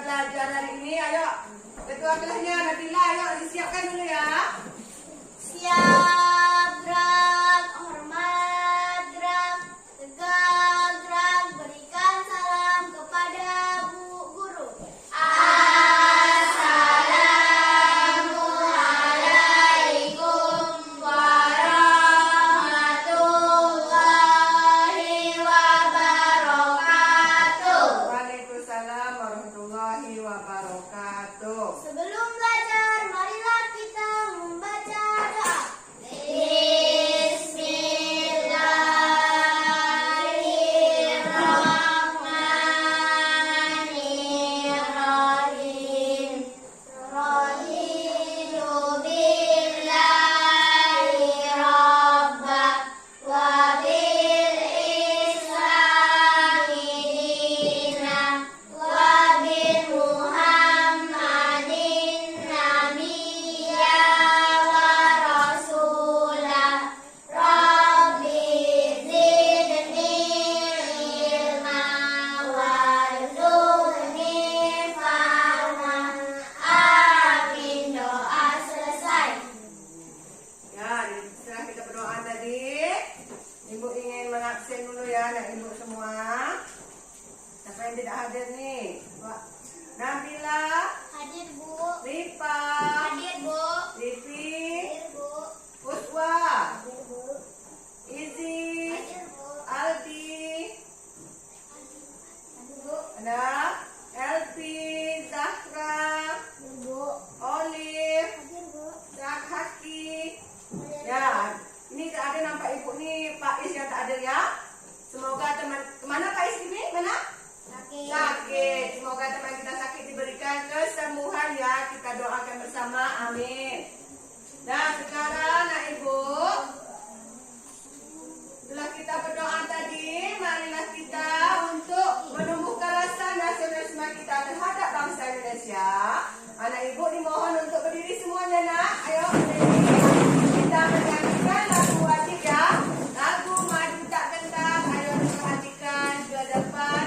belajar hari ini. Ayo, ketua kelasnya Nabila, ayo disiapkan dulu ya. Siap, gerak, hormat, gerak, tegak, gerak, berikan salam kepada Bu Guru. Assalamualaikum warahmatullahi wabarakatuh. Waalaikumsalam warahmatullahi wabarakatuh. Sebelum belajar, marilah kita membaca doa. Bismillahirrahmanirrahim. Raditu billahi rabba wa bil islami dina wa bil muhammadin nabiyya wa rasulah. Rabbi zidni ilma warzuqni fahma. Amin. Doa selesai. Ya, setelah kita berdoa tadi, Ibu ingin mengabsen dulu ya anak Ibu semua. Siapa yang tidak hadir nih? Pak Nabila, Hadir, Bu. Rifa, Hadir, Bu. Livi, Hadir, Bu. Puswa, Hadir, Bu. Izi, Hadir, Bu. Aldi, Hadir, Bu. ada Elvi, Zahra, Hadir, Bu. Olive, Hadir, Bu. Zakhaki. Hadir. Ya, ini tak ada nampak Ibu nih Pak Is yang tak ada ya. Semoga teman kemana Pak Is ini? Mana? Sakit. Sakit. Semoga teman kita sakit diberikan kesembuhan ya. Kita doakan bersama. Amin. Nah sekarang nak Ibu, setelah kita berdoa tadi, marilah kita untuk menumbuhkan rasa nasionalisme kita terhadap bangsa Indonesia. Anak Ibu dimohon untuk berdiri semuanya nak. Ayo berdiri. Kita menyanyikan lagu wajib ya. Lagu Maju Tak Gentar. Ayo perhatikan ke depan.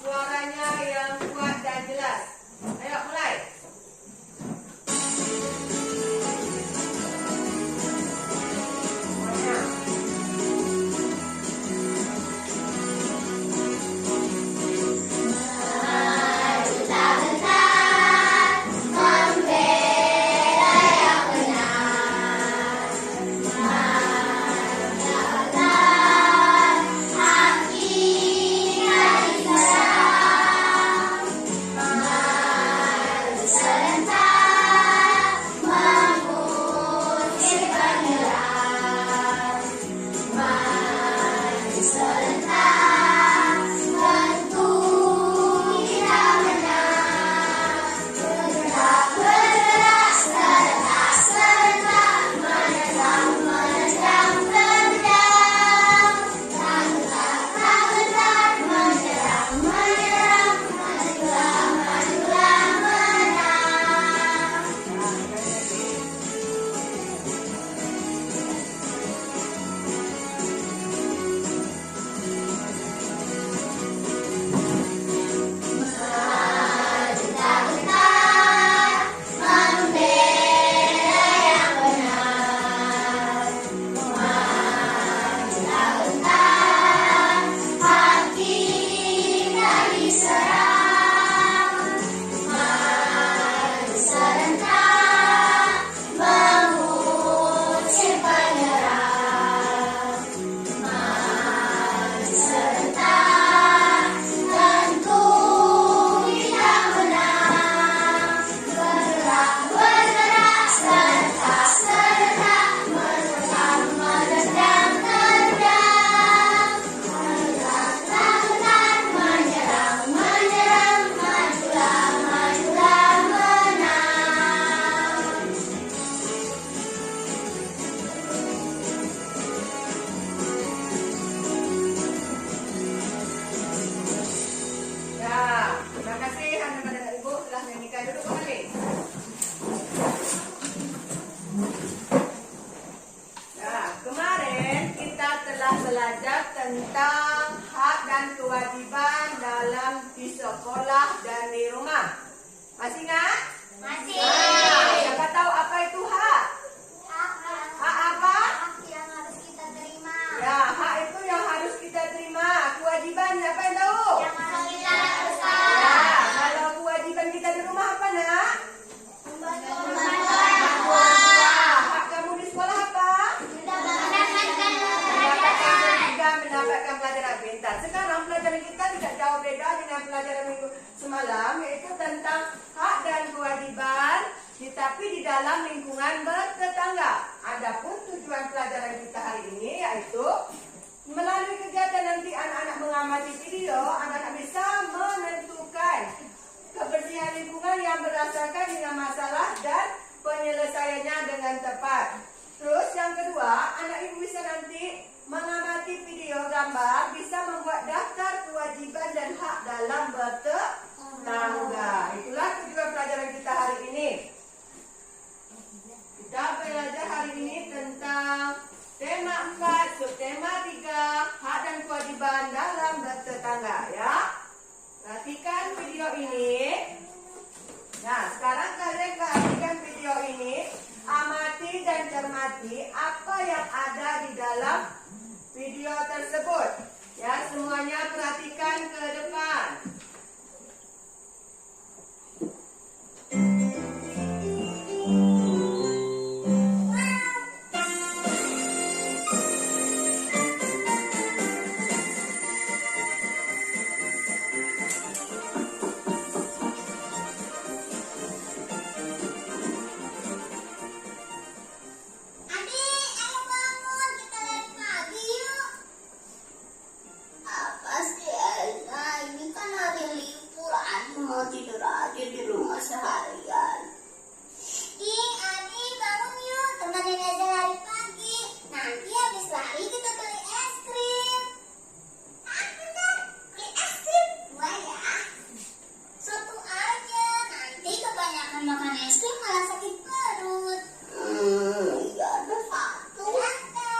Suaranya yang kuat dan jelas. Ayo mulai. Semuanya. Maju tak gentar, membela semalam, yaitu tentang hak dan kewajiban tapi di dalam lingkungan bertetangga. Adapun tujuan pelajaran kita hari ini yaitu melalui kegiatan nanti anak-anak mengamati video, anak-anak bisa menentukan kebersihan lingkungan yang berdasarkan dengan masalah dan penyelesaiannya dengan tepat. Terus yang kedua, anak ibu bisa nanti mengamati video gambar, bisa membuat daftar kewajiban dan hak dalam bertetangga. Itulah tujuan pelajaran kita hari ini. Kita belajar hari ini tentang tema 4, subtema 3, hak dan kewajiban dalam bertetangga, ya. Perhatikan video ini. Nah, sekarang kalian perhatikan video ini. Amati dan cermati apa yang ada di dalam video tersebut. Ya, semuanya perhatikan ke depan. Tidur aja di rumah seharian. Adi bangun yuk, temenin aja lari pagi. Nanti habis lari kita beli es krim. Bener, beli es krim 2 ya. 1 aja, nanti kebanyakan makan es krim malah sakit perut. Iya ada 1. Berangkat.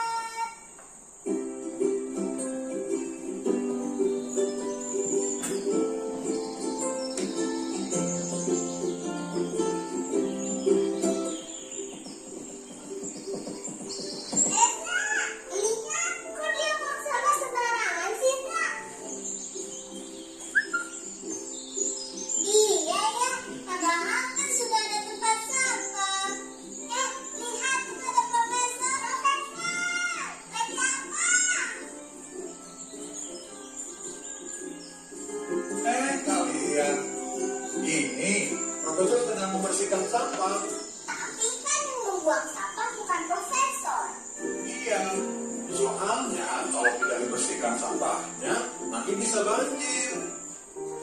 Kalian, ini profesor sedang membersihkan sampah. Tapi kan yang membuang sampah bukan profesor. Iya, soalnya kalau tidak dibersihkan sampahnya, nanti bisa banjir.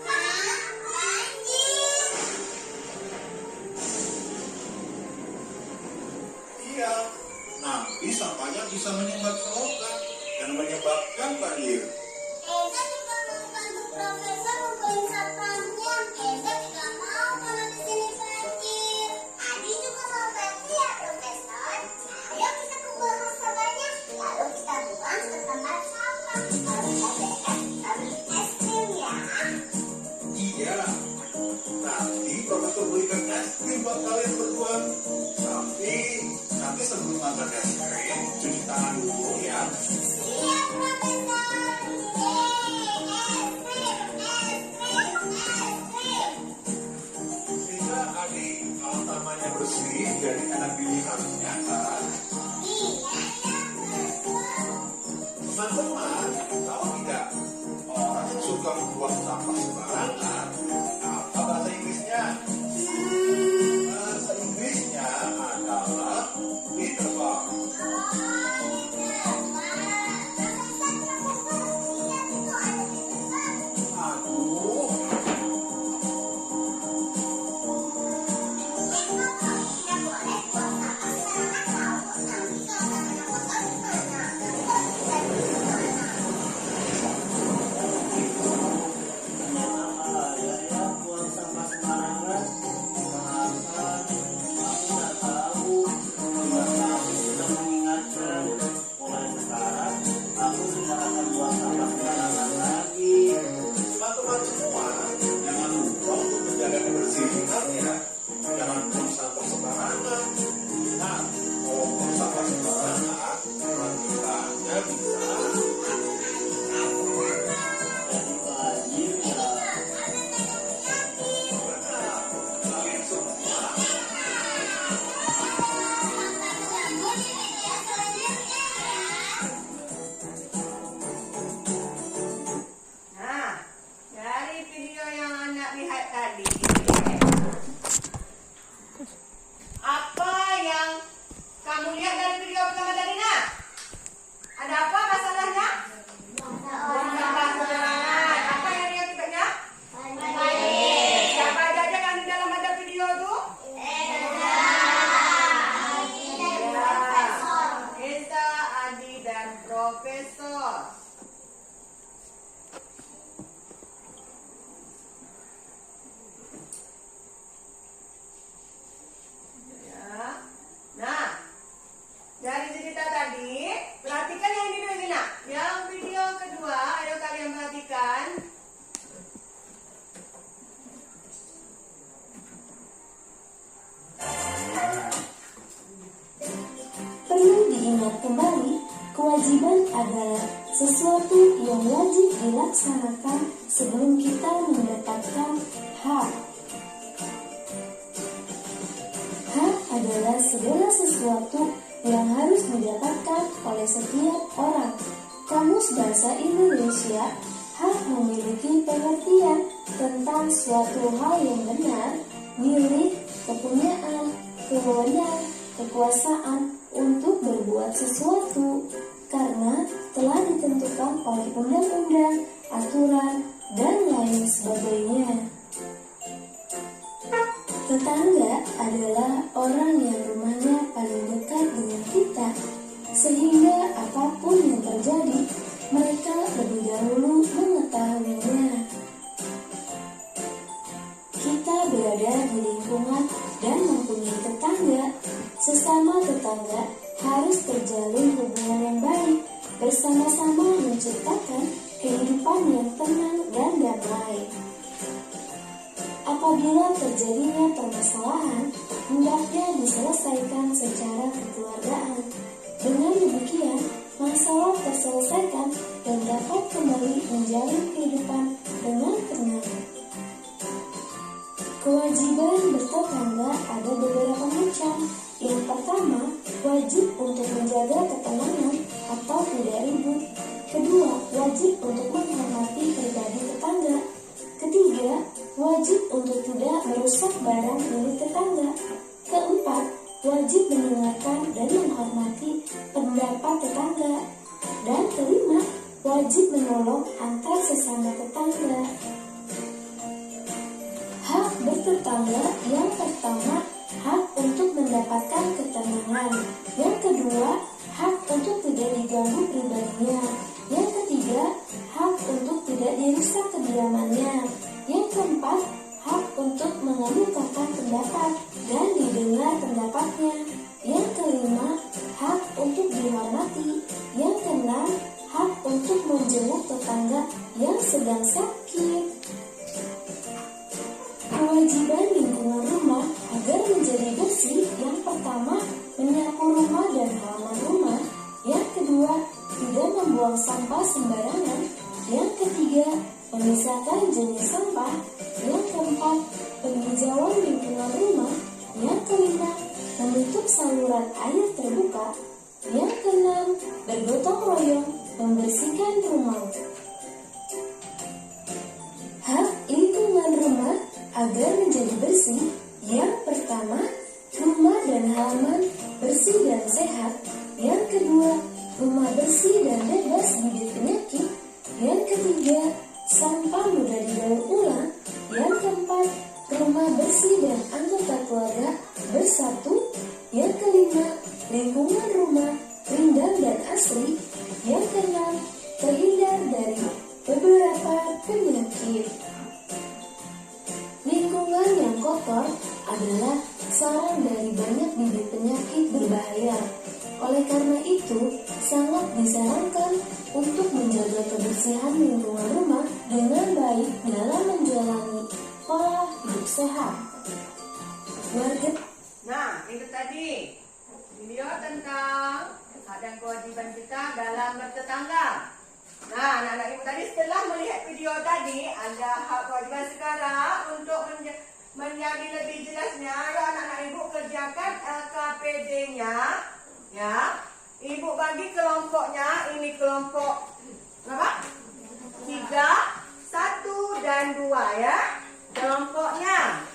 Hah? Banjir? Iya, nanti sampahnya bisa menyumbat ke lautan dan menyebabkan banjir. Eza juga mau bantu profesor ngumpulin sampahnya. Eza tidak mau kalau di sini banjir. Adi juga mau bantu ya profesor. Ayo kita kumpulkan sampahnya, lalu kita buang ke tempat sampah. Kalau sudah beres, lalu es krim ya. Iya, nanti profesor belikan es krim buat kalian berdua. Tapi nanti sebelum makan es krim, cuci tangan dulu ya. Siap profesor. Bisa adik, kalau tamannya bersih, jadi enak dilihatnya kan. Teman-teman, tahu tidak? Orang yang suka membuang sampah sembarangan, apa bahasa Inggrisnya? Bahasa Inggrisnya adalah litterbug. Aduh, lihat tadi, apa yang kamu lihat dari video pertama tadi, nak? Ada apa masalahnya? Gambar penerangan. Apa yang dia akibatnya? Siapa aja kan di dalam ada video tu? Esa, Adi, dan Profesor. Ya. Nah, dari cerita tadi, perhatikan yang ini dulu ini, nak. Yang video kedua, ayo kalian perhatikan. Perlu diingat kembali, kewajiban adalah sesuatu yang wajib dilaksanakan sebelum kita mendapatkan hak. Hak adalah segala sesuatu yang harus didapatkan oleh setiap orang. Kamus Bahasa Indonesia, hak memiliki pengertian tentang suatu hal yang benar, milik, kepunyaan, kewenangan, kekuasaan untuk berbuat sesuatu karena telah ditentukan oleh undang-undang, aturan, dan lain sebagainya. Tetangga adalah orang yang rumahnya paling dekat dengan kita, sehingga apapun yang terjadi, mereka lebih dahulu mengetahuinya. Kita berada di lingkungan dan mempunyai tetangga. Sesama tetangga harus terjalin hubungan yang baik, bersama-sama menciptakan kehidupan yang tenang dan damai. Apabila terjadinya permasalahan, hendaknya diselesaikan secara kekeluargaan. Dengan demikian, masalah terselesaikan dan dapat kembali menjalin kehidupan dengan tenang. Kewajiban bertetangga ada beberapa macam. Yang pertama, wajib untuk menjaga ketenangan atau tidak ribut. Kedua, wajib untuk menghormati pribadi tetangga. Ketiga, wajib untuk tidak merusak barang milik tetangga. Keempat, wajib mendengarkan dan menghormati pendapat tetangga. Dan kelima, wajib menolong antar sesama tetangga. Hak bertetangga yang pertama, hak untuk mendapatkan ketenangan. Yang kedua, hak untuk tidak diganggu pribadinya. Yang ketiga, hak untuk tidak dirusak kediamannya. Yang keempat, hak untuk mengemukakan pendapat dan didengar pendapatnya. Yang kelima, hak untuk dihormati. Yang keenam, hak untuk menjenguk tetangga yang sedang sakit. Kewajiban lingkungan rumah agar menjadi bersih, yang pertama, menyapu rumah dan halaman rumah. Yang kedua, tidak membuang sampah sembarangan. Yang ketiga, memisahkan jenis sampah. Yang keempat, penghijauan lingkungan rumah. Yang kelima, menutup saluran air terbuka. Yang keenam, bergotong royong membersihkan rumah. Hak lingkungan rumah agar menjadi bersih. Yang pertama, rumah dan halaman bersih dan sehat. Yang kedua, rumah bersih dan bebas bibit penyakit. Yang ketiga, sampah mudah didaur ulang. Yang keempat, rumah bersih dan anggota keluarga bersatu. Yang kelima, lingkungan rumah rindang dan asri. Yang keenam, terhindar dari beberapa penyakit. Lingkungan yang kotor adalah sarang dari banyak bibit penyakit berbahaya. Oleh karena itu, sangat disarankan untuk menjaga kebersihan lingkungan rumah dengan baik dalam menjalani pola hidup sehat. Warga. Nah, itu tadi video tentang hak dan kewajiban kita dalam bertetangga. Nah, anak-anak ibu tadi setelah melihat video tadi, ada hak kewajiban sekarang untuk menjadi lebih jelasnya. Ayo anak-anak ibu kerjakan LKPD-nya. Ya, ibu bagi kelompoknya. Ini kelompok berapa? 3, 1, dan 2 ya. kelompoknya.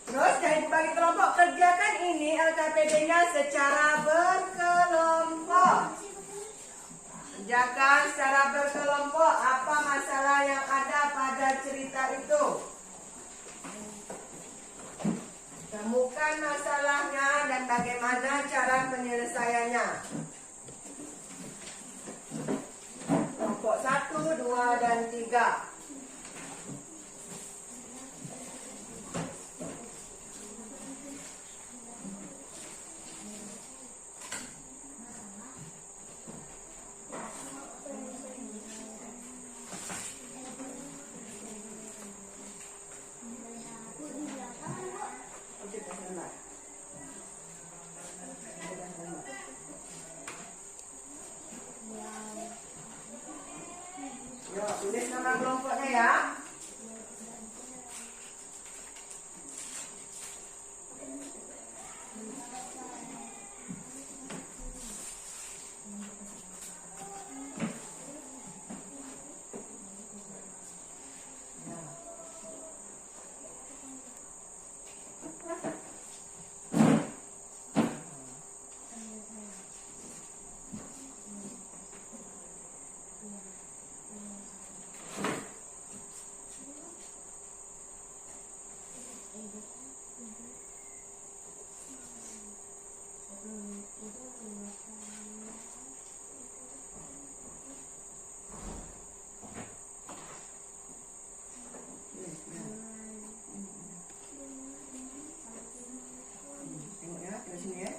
Terus dari dibagi kelompok, kerjakan ini LKPD-nya secara berkelompok. Kerjakan secara berkelompok apa masalah yang ada pada cerita itu. Temukan masalahnya dan bagaimana cara penyelesaiannya. Kelompok 1, 2, dan 3. Yuk, tulis nama kelompoknya ya. Tengok ya, dari sini ya.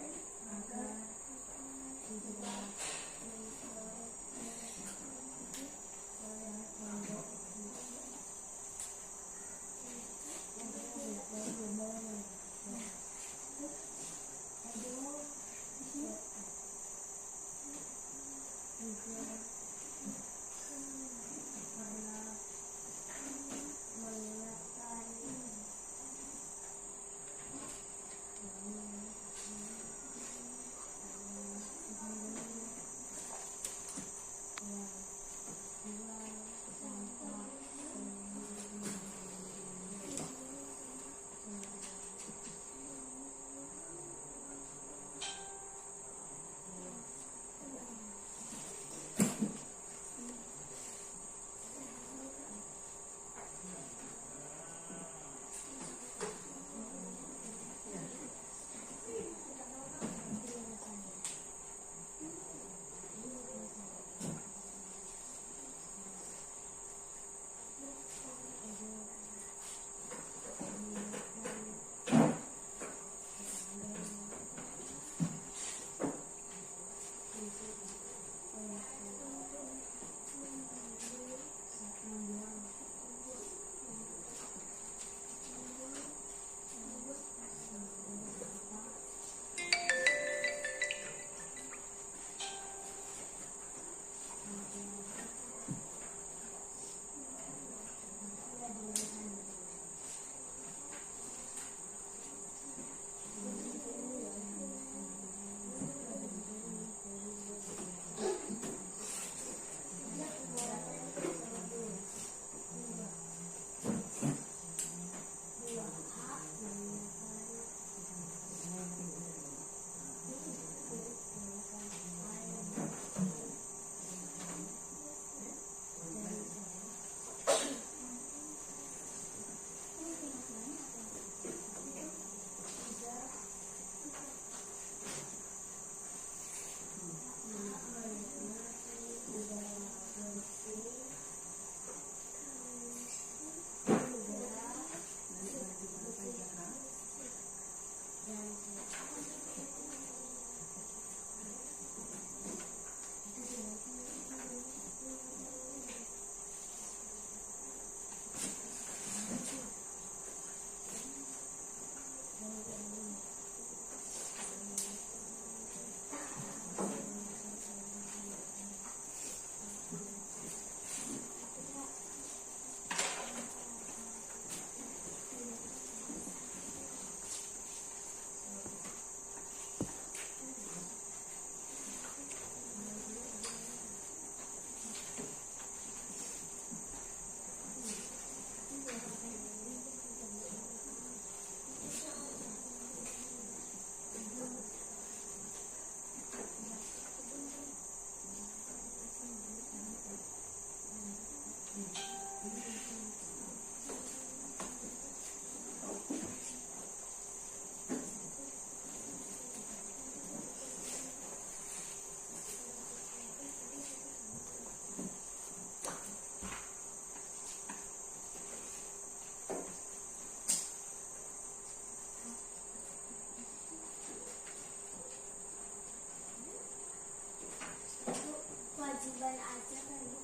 ban aja kali.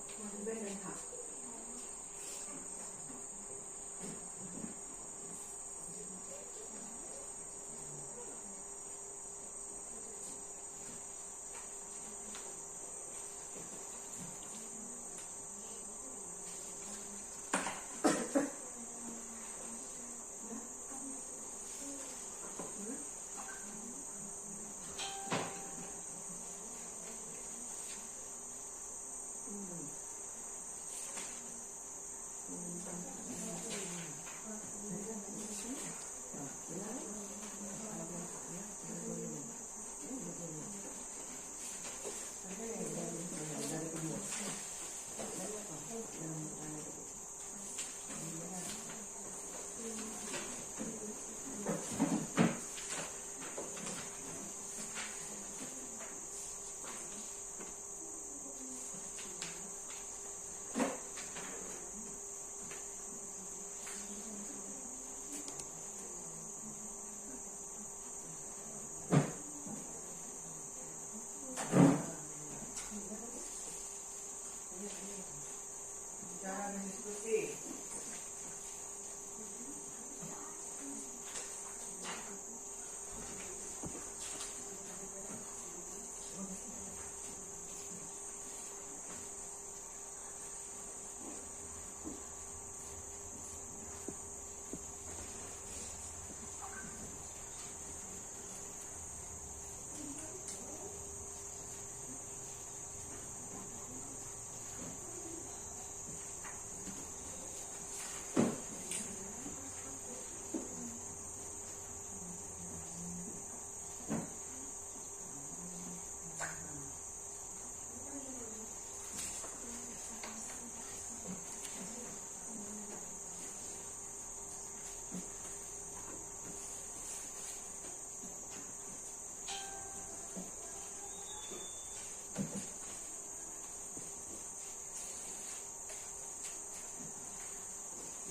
Ban dan hak. Cara berdiskusi.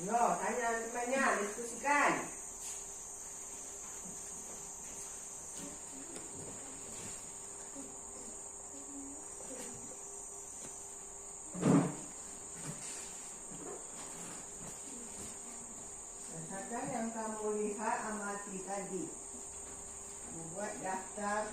Yo, tanya temannya, diskusikan. Berdasarkan yang kamu lihat amati tadi, buat daftar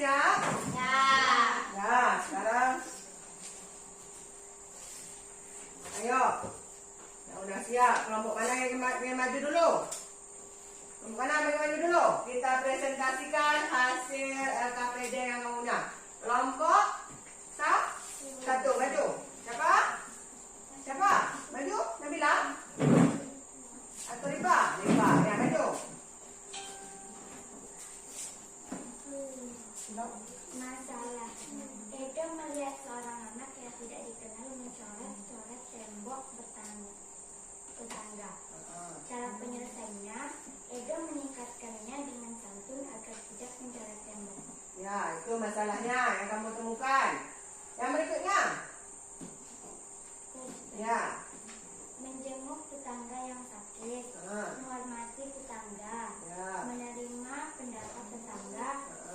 siap? Ya. Ya, sekarang. Ayo. Ya udah siap. Kelompok mana yang maju dulu? Kelompok mana yang maju dulu? Kita presentasikan hasil LKPD yang kamu punya. Kelompok satu maju. Siapa? Siapa? Maju? Nabila? Atau Rifa? Rifa, ya maju. Masalah. Edo melihat seorang anak yang tidak dikenal mencoret-coret tembok tetangga. Cara penyelesaiannya, Edo meningkatkannya dengan santun agar tidak mencoret tembok. Ya, itu masalahnya yang kamu temukan. Yang berikutnya. Ya. Menjenguk tetangga yang sakit, menghormati tetangga, Ya. menerima pendapat tetangga,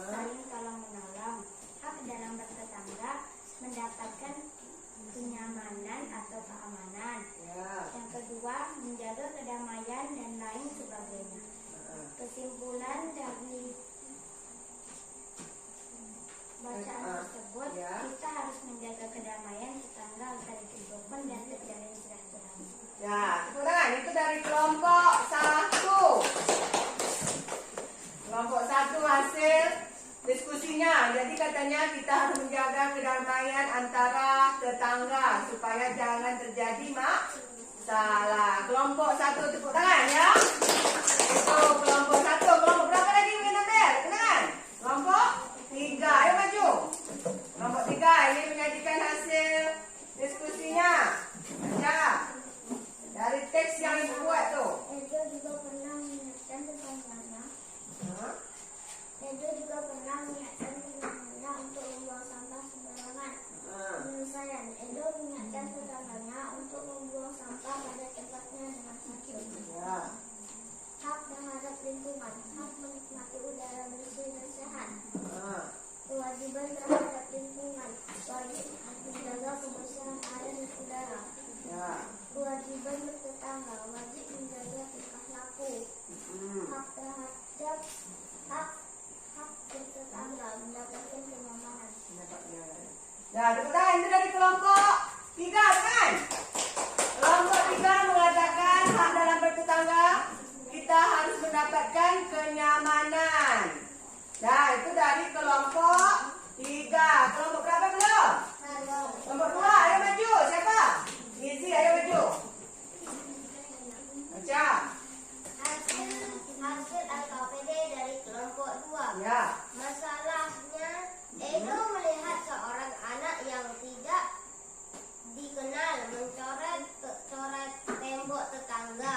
saling tolong menolong. Hak dalam bertetangga, mendapatkan kenyamanan atau keamanan. Ya. Yang kedua, menjaga kedamaian dan lain sebagainya. Kesimpulan dari bacaan tersebut, Ya. kita harus menjaga kedamaian tetangga agar hidup rukun dan terjalin silaturahmi. Ya, tepuk tangan. Itu dari kelompok 1. Kelompok 1 hasil diskusinya. Jadi katanya kita harus menjaga kedamaian antara tetangga supaya jangan terjadi masalah. Kelompok 1 tepuk tangan ya. Itu kelompok 1. Kelompok berapa lagi Winamel? Tepuk tangan. Kelompok 3. Ayo maju. Kelompok 3 ini menyajikan hasil diskusinya. Baca. Dari teks yang ibu buat tu. Edo juga pernah mengingatkan tetangganya. Edo juga pernah mengingatkan tetangganya untuk membuang sampah sembarangan. Penyelesaian. Edo mengingatkan tetangganya untuk membuang sampah pada tempatnya dengan santun. Ya. Hak terhadap lingkungan. Hak menikmati udara bersih dan sehat. Kewajiban terhadap lingkungan. Wajib menjaga kebersihan air dan udara. Ya. Kewajiban bertetangga. Wajib menjaga tingkah laku. Hak terhadap hak bertetangga, mendapatkan kenyamanan. Ya, tepuk tangan. Itu dari kelompok 3 kan? Kelompok 3 mengatakan hak dalam bertetangga kita harus mendapatkan kenyamanan. Nah, itu dari kelompok 3. Kelompok berapa belum? Kelompok 2. Ayo maju. Siapa? Izzy, ayo maju. Baca. Hasil LKPD dari kelompok 2. Ya. Masalahnya, Edo melihat seorang anak yang tidak dikenal mencoret tembok tetangga.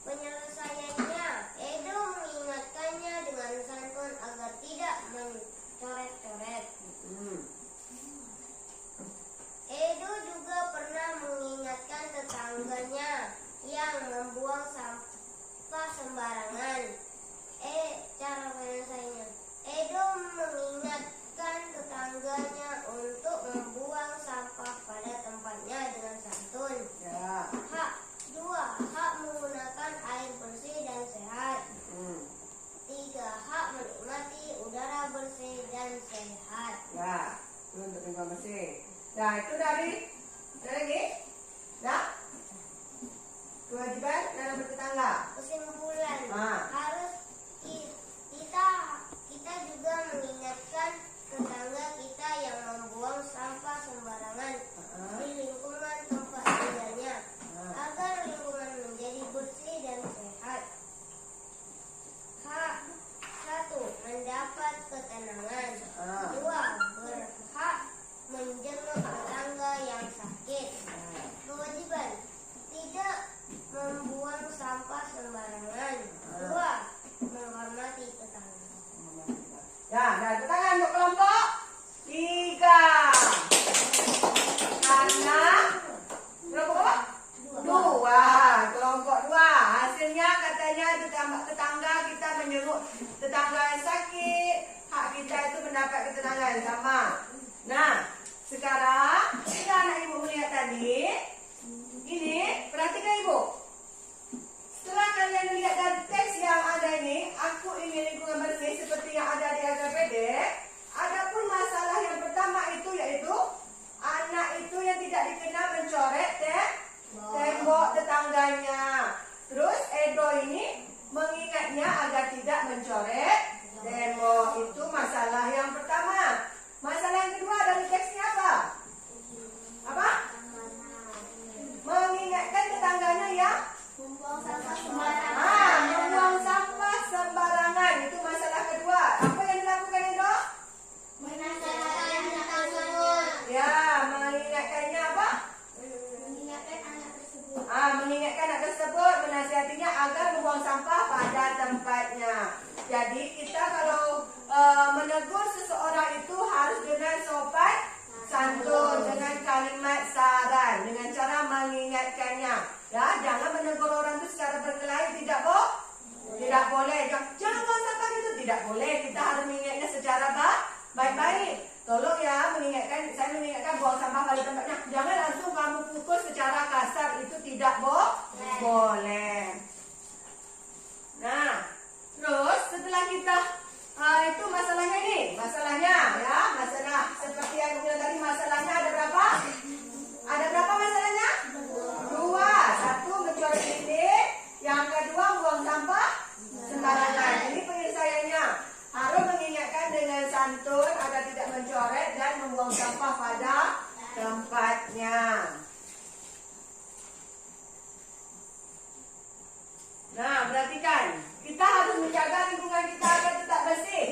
Penyelesaiannya, Edo mengingatkannya dengan santun agar tidak mencoret-coret. Edo juga pernah mengingatkan tetangganya yang membuang sampah sembarangan. Cara penyelesaiannya, Edo mengingatkan tetangganya untuk membuang sampah pada tempatnya dengan santun. Ya. Hak 2. Hak menggunakan air bersih dan sehat. 3. Hak menikmati udara bersih dan sehat. Ya. Itu untuk lingkungan bersih. Nah, itu dari ada lagi? Nah. Kewajiban dalam bertetangga. Kesimpulan, harus kita juga mengingatkan tetangga kita yang membuang sampah sembarangan di lingkungan tempat tinggalnya agar lingkungan menjadi bersih dan sehat. Hak 1. Mendapat ketenangan. 2. Berhak menjenguk tetangga yang sakit. Kewajiban, tidak membuang sampah sembarangan. 2. Menghormati tetangga. Ya, nah tepuk tangan untuk kelompok 3. Karena kelompok apa? 2. Kelompok 2. Hasilnya katanya tetangga kita menyebut tetangga yang sakit. Hak kita itu mendapat ketenangan sama. Nah, sekarang kita anak ibu melihat tadi. Ini, perhatikan ibu. Setelah kalian lihat dari teks yang ada ini, aku ingin lingkungan bersih seperti yang ada di LKPD. Ada menegur seseorang itu harus dengan sopan santun, dengan kalimat saran, dengan cara mengingatkannya. Ya, jangan menegur orang itu secara berkelahi, tidak boleh. Jangan buang sampah itu tidak boleh. Kita harus mengingatnya secara baik-baik. Tolong ya saya mengingatkan buang sampah pada tempatnya. Jangan langsung kamu pukul secara kasar, itu tidak boleh. Nah, terus setelah kita itu masalahnya masalah seperti yang aku bilang tadi, masalahnya ada berapa? Ada berapa masalahnya? 2. 1 mencoret dinding, yang kedua buang sampah sembarangan. Ini penyelesaiannya. Harus mengingatkan dengan santun agar tidak mencoret dan membuang sampah pada tempatnya. Nah, perhatikan. Kita harus menjaga lingkungan kita agar tetap bersih.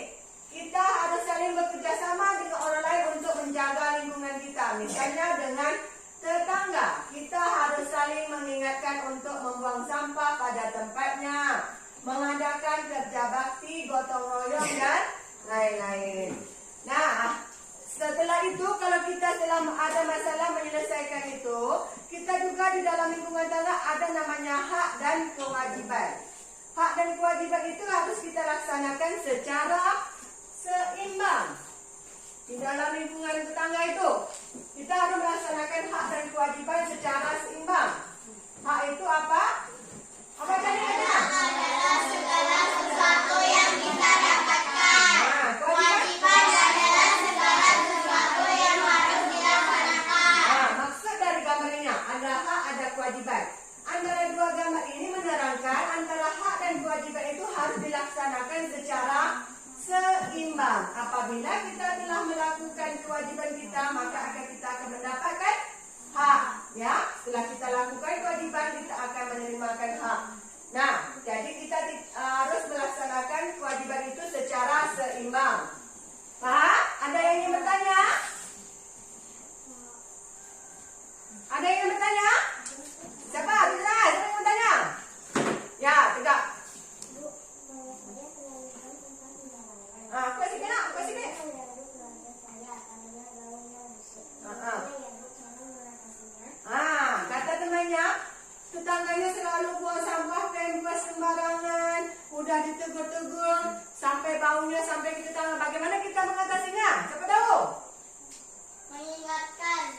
Kita harus saling bekerja sama dengan orang lain untuk menjaga lingkungan kita. Misalnya dengan tetangga. Kita harus saling mengingatkan untuk membuang sampah pada tempatnya. Mengadakan kerja bakti, gotong royong, dan lain-lain. Nah, setelah itu kalau kita telah ada masalah menyelesaikan itu, kita juga di dalam lingkungan tangga ada namanya hak dan kewajiban. Hak dan kewajiban itu harus kita laksanakan secara seimbang. Di dalam lingkungan tetangga itu, kita harus melaksanakan hak dan kewajiban secara seimbang. Hak itu apa? Apa tadinya? Adalah segala sesuatu yang kita dapatkan. Kewajiban adalah segala sesuatu yang harus dilaksanakan. Maksud dari gambarnya ada hak, ada kewajiban. Antara dua gambar ini menerangkan antara hak dan kewajiban itu harus dilaksanakan secara seimbang. Apabila kita telah melakukan kewajiban kita, maka kita akan mendapatkan hak. Ya, setelah kita lakukan kewajiban, kita akan menerimakan hak. Nah, jadi kita harus melaksanakan kewajiban itu secara seimbang. Paham? Ada yang ingin bertanya? Ada yang ingin bertanya? Siapa? Siapa yang ingin bertanya? Ya, tegak. Kuat sikit nak, kuat sikit. Kata temannya, tetangganya selalu buang sampah pempes sembarangan, udah ditegur-tegur sampai baunya sampai ke tetangga. Bagaimana kita mengatasinya? Siapa tahu?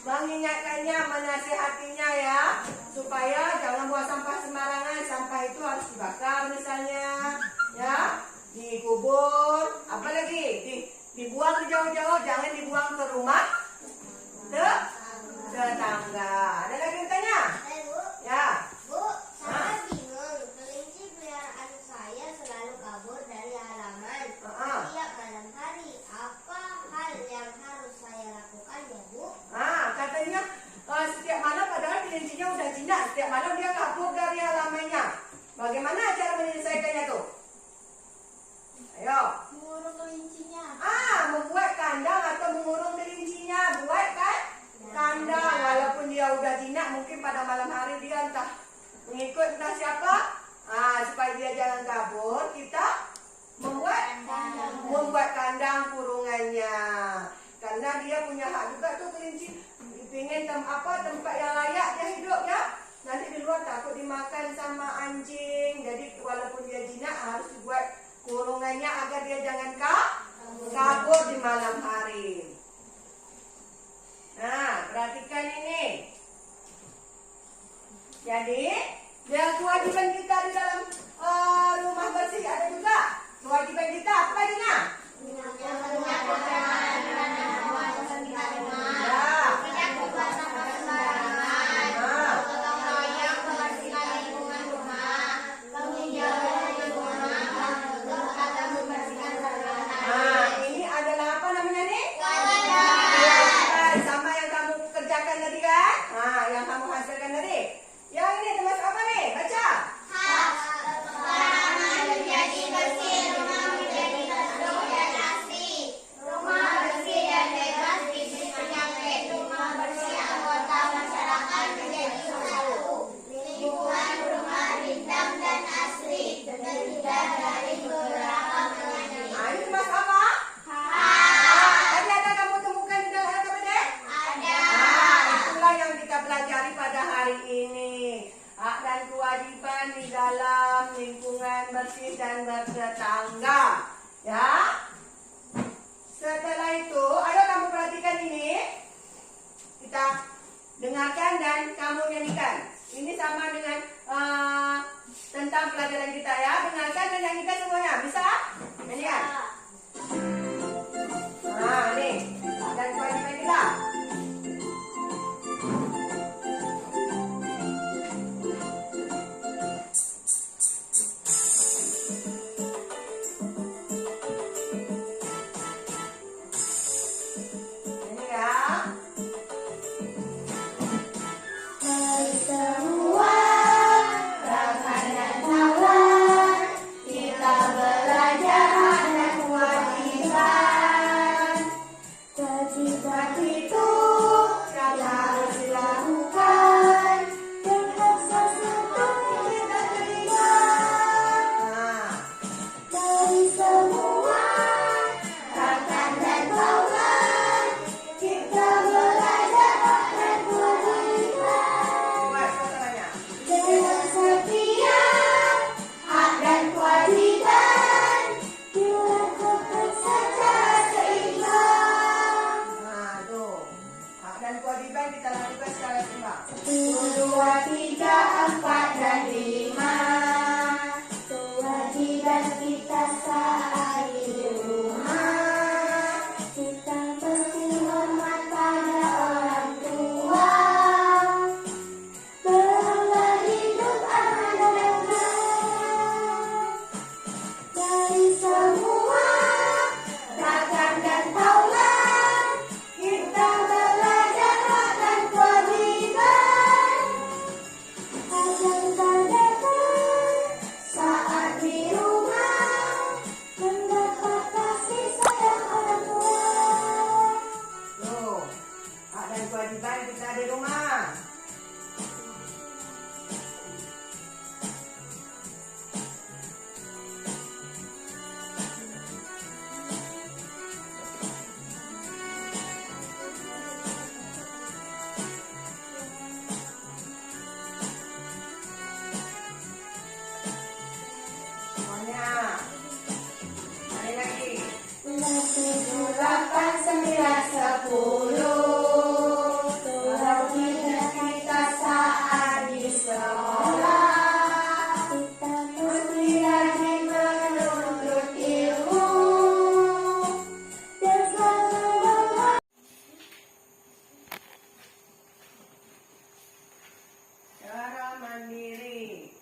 Mengingatkannya, menasihatinya ya, supaya jangan buang sampah sembarangan. Sampah itu harus dibakar misalnya, ya, dikubur, apalagi dibuang jauh-jauh, jangan dibuang ke rumah tetangga. Ada lagi yang tanya? Ya. Bu, saya bingung. Kelinci peliharaan saya selalu kabur dari halaman setiap malam hari. Apa hal yang harus saya lakukan ya, Bu? Katanya setiap malam, padahal kelincinya udah jinak, setiap malam dia kabur dari halamannya. Bagaimana cara menyelesaikannya tuh? Ayo. Mengurung kelincinya. Membuat kandang atau mengurung kelincinya. Buat kan kandang, walaupun dia udah jinak, mungkin pada malam hari dia entah mengikut entah siapa. Supaya dia jangan kabur, kita membuat kandang kurungannya. Karena dia punya hak juga tuh kelinci. Ingin tempat yang layak dia hidup ya. Nanti di luar takut dimakan sama anjing. Jadi walaupun dia jinak harus dibuat kurungannya agar dia jangan kabur di malam hari. Nah, perhatikan ini. Jadi, kewajiban kita di dalam rumah bersih ada juga. Kewajiban kita apa Dina? Ini adalah apa namanya nih? setelah itu, ayo kamu perhatikan ini. Kita dengarkan dan kamu nyanyikan. Ini sama dengan tentang pelajaran kita ya. Dengarkan dan nyanyikan semuanya. Bisa? Nyanyikan. Nah, ini. Dan kewajiban kita. Ini ya. Mari semua rekan dan kawan, kita belajar hak dan kewajiban. Kewajiban itu yang harus dilakukan dan hak untuk kita terima. Nah. Mari semua rekan dan kawan, kita belajar hak dan kewajiban. Buat suasananya. Dengan setia, hak dan kewajiban dilakukan secara seimbang. Nah, tuh. Hak dan kewajiban kita lakukan secara seimbang. 1, 2, 3, 4, dan 5. Kewajiban kita saat di rumah. Kita mesti hormat pada orang tua. Berlalu hidup aman dan damai. Dari semua rekan dan kawan, kita belajar hak dan kewajiban. Ajar terdekat saat di rumah, mendapat kasih sayang orang tua. Tuh. Hak dan kewajiban kita di rumah. Semuanya. Ada lagi. 7, 8, 9, 10. Kewajiban kita saat di sekolah. Kita mesti rajin menuntut ilmu dan selalu berhormat. Cara mandiri.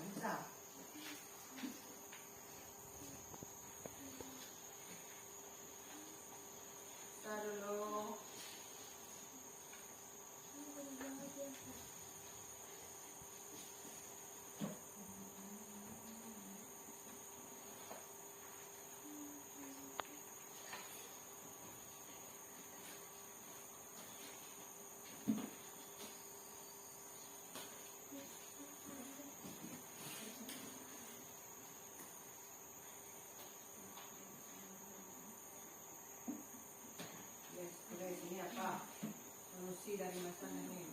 Bisa. Bisa dulu. Yes, boleh. Ini apa? Solusi dari masalah ini.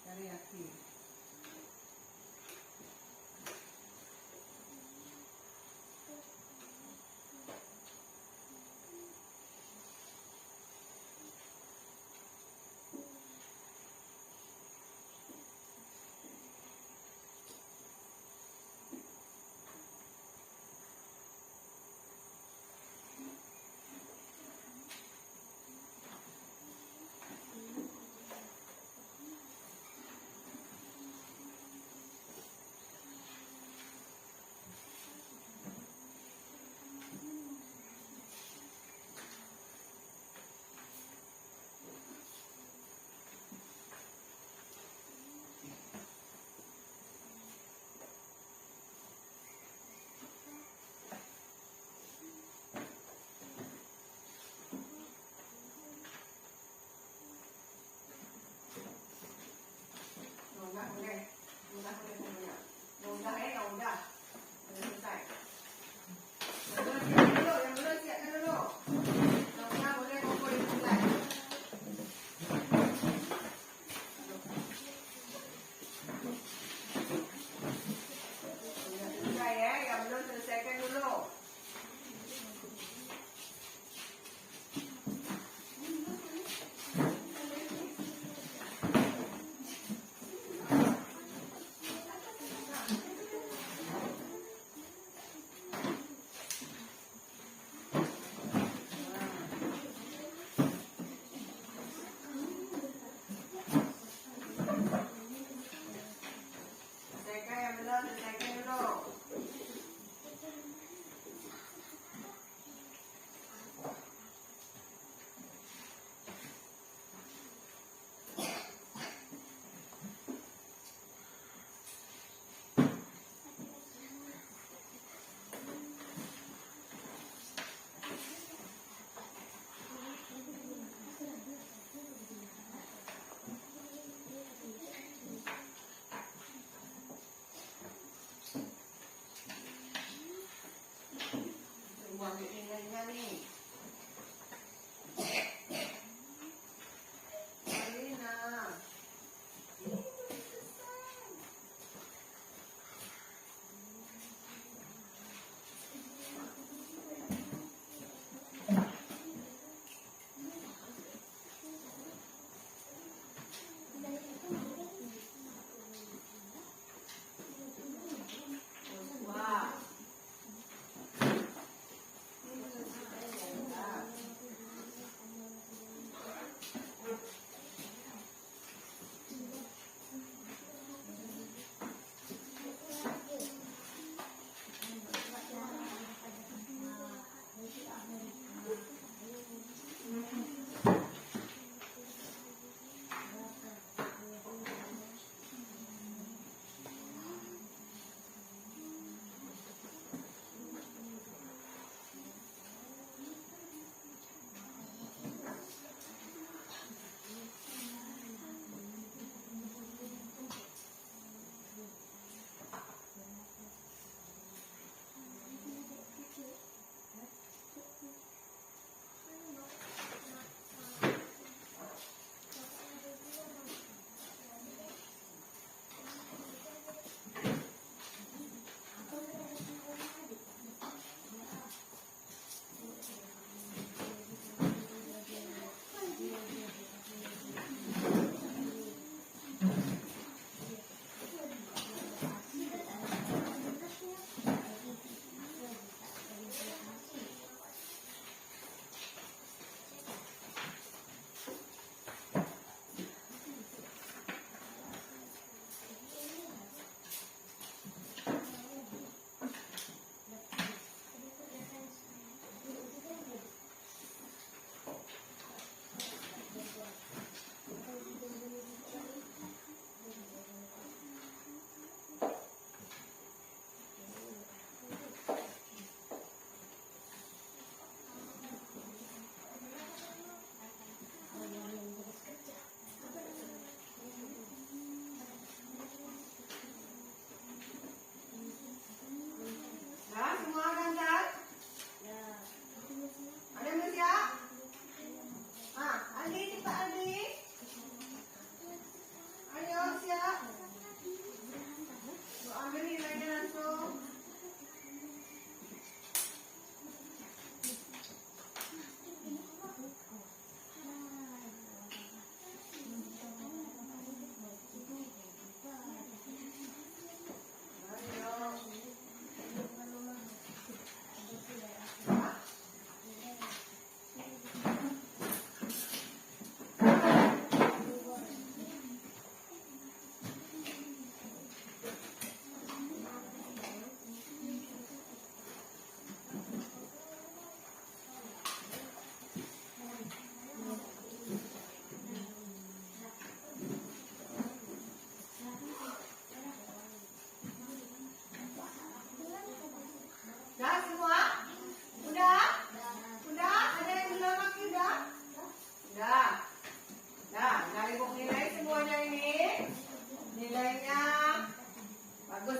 Dari Aki. Nunda boleh. Nunda boleh semuanya. Nunda nunda. Sudah selesai. Yang belum siapkan dulu. Nunda boleh kumpul di sebelah. Sudah selesai ya. Yang belum selesaikan dulu. Selesaikan yang belum, selesaikan dulu. Buang ininya nih. Marina. Wah.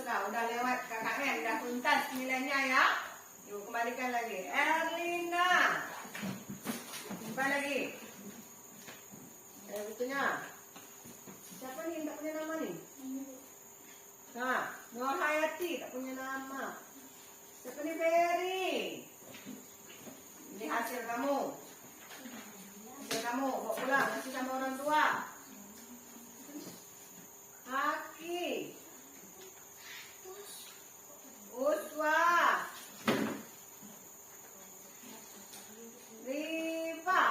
lah. Udah lewat KKM, udah tuntas nilainya ya. Yuk kembalikan lagi. Erlina. Simpan lagi. Betulnya. Siapa nih yang tak punya nama nih? Nah, Nur Hayati tak punya nama. Siapa nih Ferry? Ini hasil kamu. Hasil kamu, bawa pulang. Kasih sama orang tua. Haki. Uswa. Riva.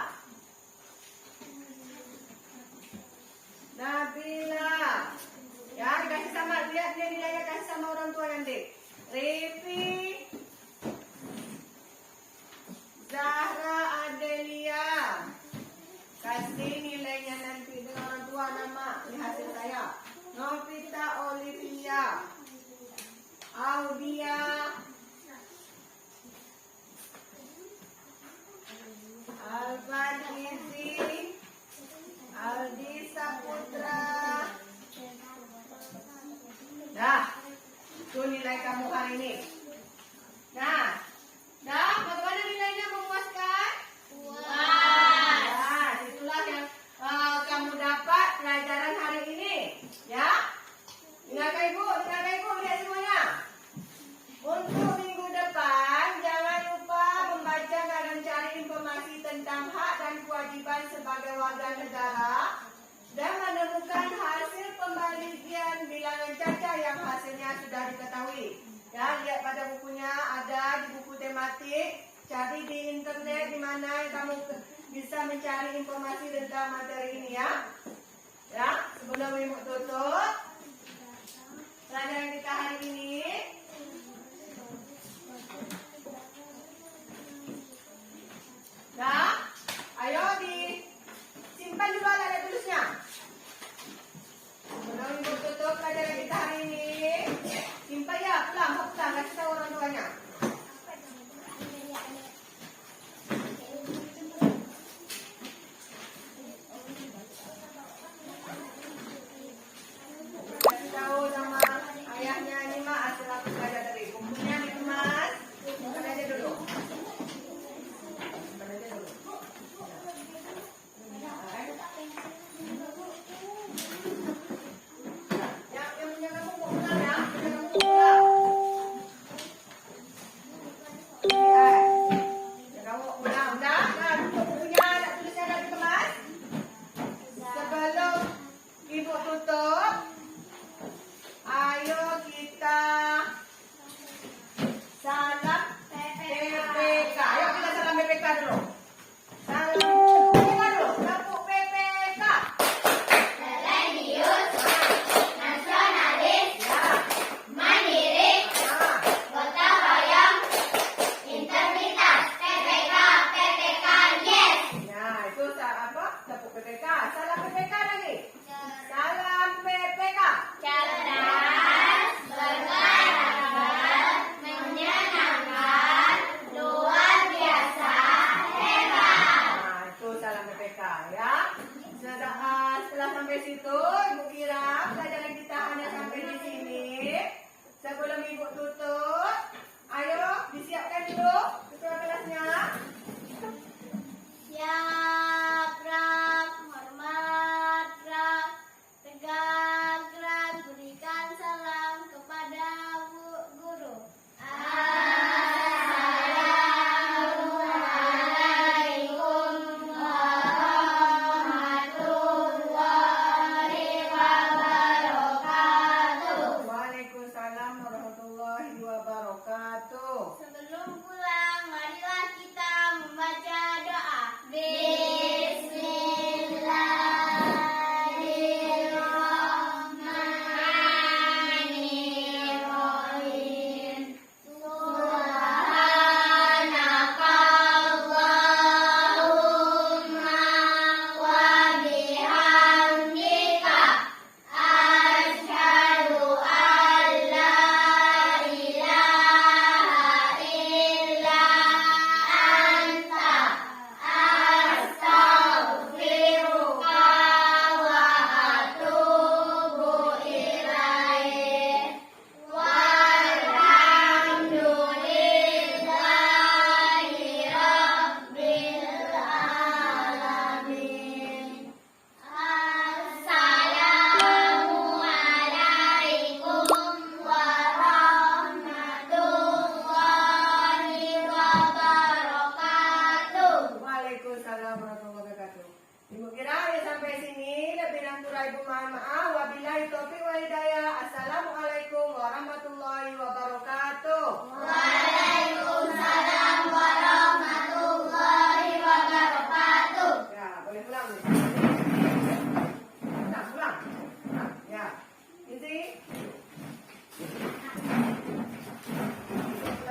Nabila. Ya, dikasih sama, lihat dia nilainya, kasih sama orang tua nanti. Rivi. Zahra Adelia. Kasih nilainya nanti dengan orang tua nama. Ini hasil saya. Novita Olivia. Audia. Alvan Izzi. Aldi Saputra. Dah, itu nilai kamu hari ini. Nah, bagaimana nilainya, memuaskan? Nah, itulah yang kamu dapat pelajaran hari ini. Ya, dengarkan ibu, lihat semuanya. Untuk minggu depan, jangan lupa membaca dan mencari informasi tentang hak dan kewajiban sebagai warga negara dan menemukan hasil pembagian bilangan caca yang hasilnya sudah diketahui. Ya, lihat pada bukunya, ada di buku tematik. Cari di internet di mana kamu bisa mencari informasi tentang materi ini ya. Ya, sebelum ibu tutup pelajaran kita hari ini. Nah, ayo disimpan juga ada tulisnya. Sebelum ibu tutup pelajaran kita hari ini, simpan ya, pulang, kasih tahu orang tuanya. Kasih tahu sama ayahnya ini mah hasil aku belajar dari bukunya dikemas. Simpan aja dulu. Ibu tutup. Ayo kita salam PPK. Ayo kita salam PPK dulu. Salam PPK dulu. Tepuk PPK. Religius, nasionalis, Ya. mandiri, Ya. gotong royong, integritas, PPK, yes. Nah, itu apa? Tepuk PPK. Salam PPK lagi. Salam PPK. Cerdas, berpengalaman, menyenangkan, luar biasa, hebat. Nah, itu salam PPK ya. Setelah sampai situ, Ibu kira pelajaran kita hanya sampai di sini. Sebelum Ibu tutup, ayo disiapkan dulu ketua kelasnya. Siap, Rak, hormat, Rak, tegak, Rak, berikan salam kepada guru. Assalamualaikum warahmatullahi wabarakatuh. Waalaikumsalam warahmatullahi wabarakatuh. Sebelum pulang, marilah kita membaca